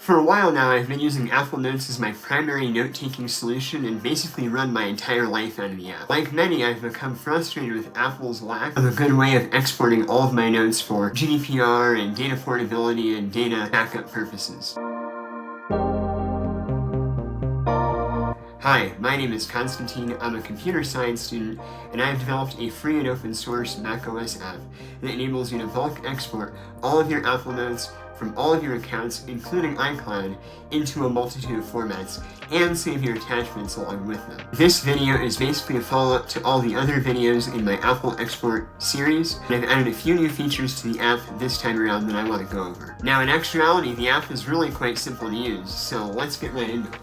For a while now, I've been using Apple Notes as my primary note-taking solution and basically run my entire life on the app. Like many, I've become frustrated with Apple's lack of a good way of exporting all of my notes for GDPR and data portability and data backup purposes. Hi, my name is Constantine. I'm a computer science student, and I have developed a free and open source macOS app that enables you to bulk export all of your Apple Notes from all of your accounts, including iCloud, into a multitude of formats, and save your attachments along with them. This video is basically a follow-up to all the other videos in my Apple Export series, and I've added a few new features to the app this time around that I want to go over. Now, in actuality, the app is really quite simple to use, so let's get right into it.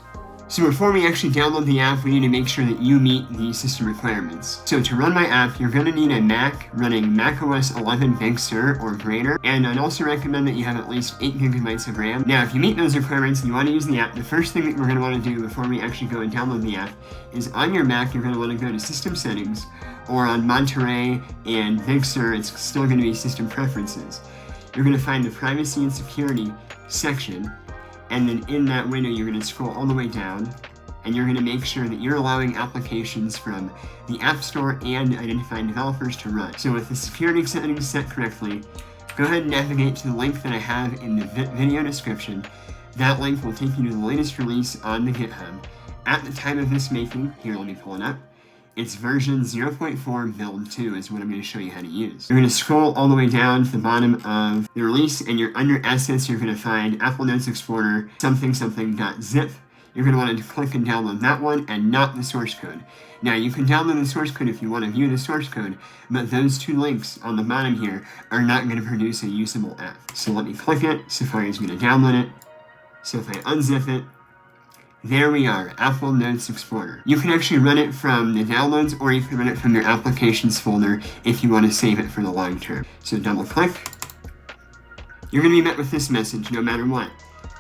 So before we actually download the app, we need to make sure that you meet the system requirements. So to run my app, you're going to need a Mac running macOS 11 Big Sur or greater, and I'd also recommend that you have at least 8 gigabytes of RAM. Now, if you meet those requirements and you want to use the app, the first thing that we're going to want to do before we actually go and download the app is on your Mac, you're going to want to go to System Settings, or on Monterey and Big Sur, it's still going to be System Preferences. You're going to find the Privacy and Security section, and then in that window, you're going to scroll all the way down, and you're going to make sure that you're allowing applications from the App Store and identifying developers to run. So with the security settings set correctly, go ahead and navigate to the link that I have in the video description. That link will take you to the latest release on the GitHub. At the time of this making, here, let me pull it up. It's version 0.4 build 2 is what I'm going to show you how to use. You're going to scroll all the way down to the bottom of the release, and you're under Assets, you're going to find Apple Notes Explorer something.zip. You're going to want to click and download that one and not the source code. Now, you can download the source code if you want to view the source code, but those two links on the bottom here are not going to produce a usable app. So let me click it. Safari is going to download it. So if I unzip it, there we are, Apple Notes Explorer. You can actually run it from the downloads, or you can run it from your applications folder if you want to save it for the long term. So double click. You're going to be met with this message no matter what.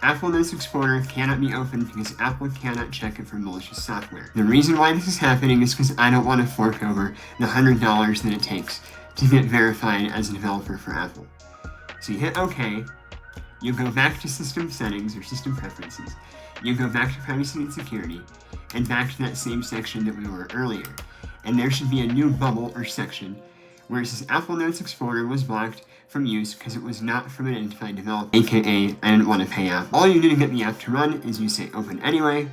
Apple Notes Explorer cannot be opened because Apple cannot check it for malicious software. The reason why this is happening is because I don't want to fork over the $100 that it takes to get verified as a developer for Apple. So you hit OK. You go back to System Settings or System Preferences. You go back to Privacy and Security, and back to that same section that we were earlier. And there should be a new bubble or section where it says Apple Notes Explorer was blocked from use because it was not from an identified developer, aka I didn't want to pay app. All you need to get the app to run is you say open anyway.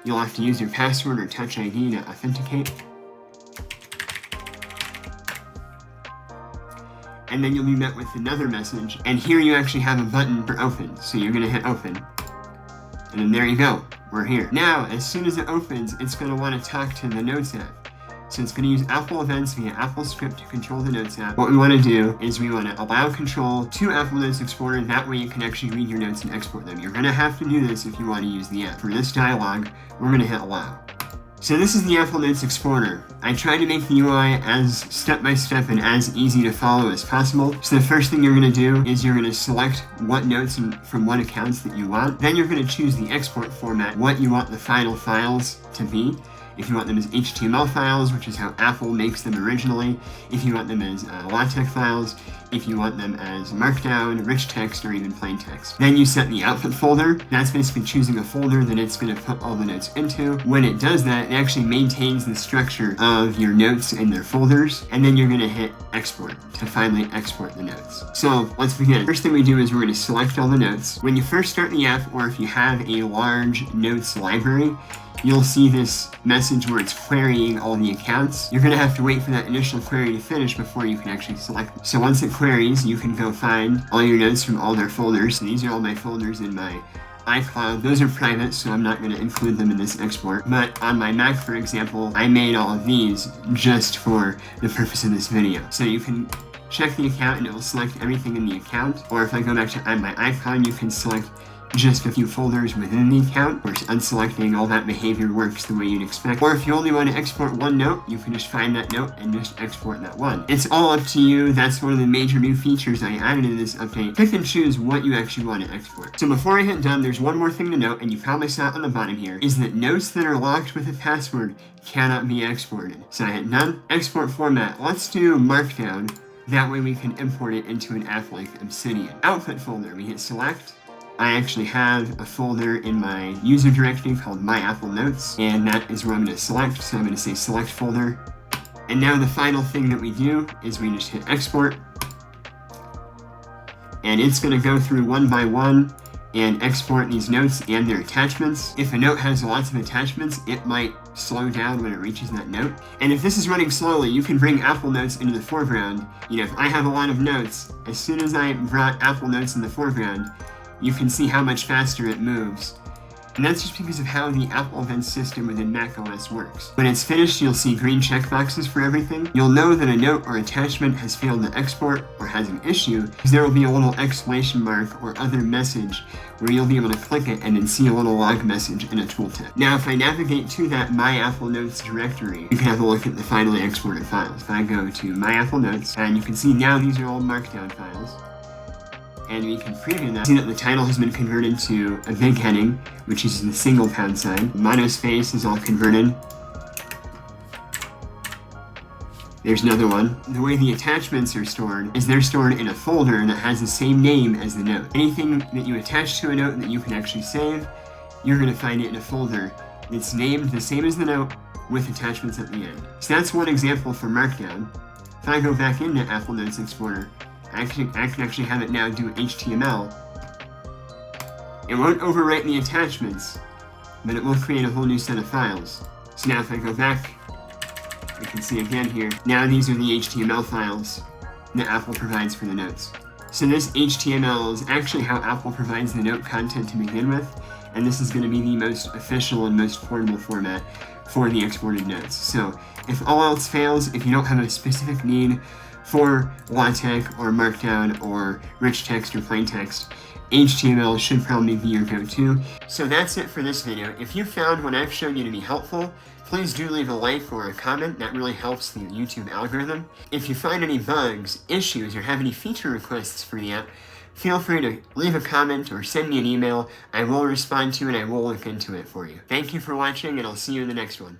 You'll have to use your password or Touch ID to authenticate. And then you'll be met with another message, and here you actually have a button for open, so you're going to hit open. And then there you go, we're here. Now, as soon as it opens, it's going to want to talk to the Notes app. So it's going to use Apple Events via Apple Script to control the Notes app. What we want to do is we want to allow control to Apple Notes Explorer, that way you can actually read your notes and export them. You're going to have to do this if you want to use the app. For this dialog, we're going to hit allow. So this is the Apple Notes Explorer. I tried to make the UI as step-by-step and as easy to follow as possible. So the first thing you're going to do is you're going to select what notes from what accounts that you want. Then you're going to choose the export format, what you want the final files to be. If you want them as HTML files, which is how Apple makes them originally, if you want them as LaTeX files, if you want them as Markdown, rich text, or even plain text. Then you set the output folder. That's basically choosing a folder that it's going to put all the notes into. When it does that, it actually maintains the structure of your notes in their folders, and then you're going to hit export to finally export the notes. So let's begin. First thing we do is we're going to select all the notes. When you first start the app, or if you have a large notes library, you'll see this message where it's querying all the accounts. You're going to have to wait for that initial query to finish before you can actually select them. So once it queries, you can go find all your notes from all their folders. So these are all my folders in my iCloud. Those are private, so I'm not going to include them in this export. But on my Mac, for example, I made all of these just for the purpose of this video. So you can check the account and it will select everything in the account. Or if I go back to my iCloud, you can select just a few folders within the account. Of course, unselecting all that behavior works the way you'd expect. Or if you only want to export one note, you can just find that note and just export that one. It's all up to you. That's one of the major new features I added in this update. Pick and choose what you actually want to export. So before I hit done, there's one more thing to note, and you probably saw it on the bottom here, is that notes that are locked with a password cannot be exported. So I hit done. Export format. Let's do Markdown. That way we can import it into an app like Obsidian. Output folder. We hit select. I actually have a folder in my user directory called My Apple Notes, and that is where I'm going to select. So I'm going to say select folder. And now the final thing that we do is we just hit export. And it's going to go through one by one and export these notes and their attachments. If a note has lots of attachments, it might slow down when it reaches that note. And if this is running slowly, you can bring Apple Notes into the foreground. If I have a lot of notes, as soon as I brought Apple Notes in the foreground, you can see how much faster it moves. And that's just because of how the Apple Events system within macOS works. When it's finished, you'll see green checkboxes for everything. You'll know that a note or attachment has failed to export or has an issue, because there will be a little exclamation mark or other message where you'll be able to click it and then see a little log message in a tooltip. Now, if I navigate to that My Apple Notes directory, you can have a look at the finally exported files. If I go to My Apple Notes, and you can see now these are all Markdown files. And we can preview that. See that the title has been converted to a big heading, which is the single pound sign. Monospace is all converted. There's another one. The way the attachments are stored is they're stored in a folder that has the same name as the note. Anything that you attach to a note that you can actually save, you're going to find it in a folder that's named the same as the note with attachments at the end. So that's one example for Markdown. If I go back into Apple Notes Explorer, I can actually have it now do HTML. It won't overwrite the attachments, but it will create a whole new set of files. So now if I go back, you can see again here, now these are the HTML files that Apple provides for the notes. So this HTML is actually how Apple provides the note content to begin with, and this is going to be the most official and most portable format for the exported notes. So if all else fails, if you don't have a specific need for LaTeX or Markdown or rich text or plain text, HTML should probably be your go-to. So that's it for this video. If you found what I've shown you to be helpful, please do leave a like or a comment. That really helps the YouTube algorithm. If you find any bugs, issues, or have any feature requests for the app, feel free to leave a comment or send me an email. I will respond to it and I will look into it for you. Thank you for watching, and I'll see you in the next one.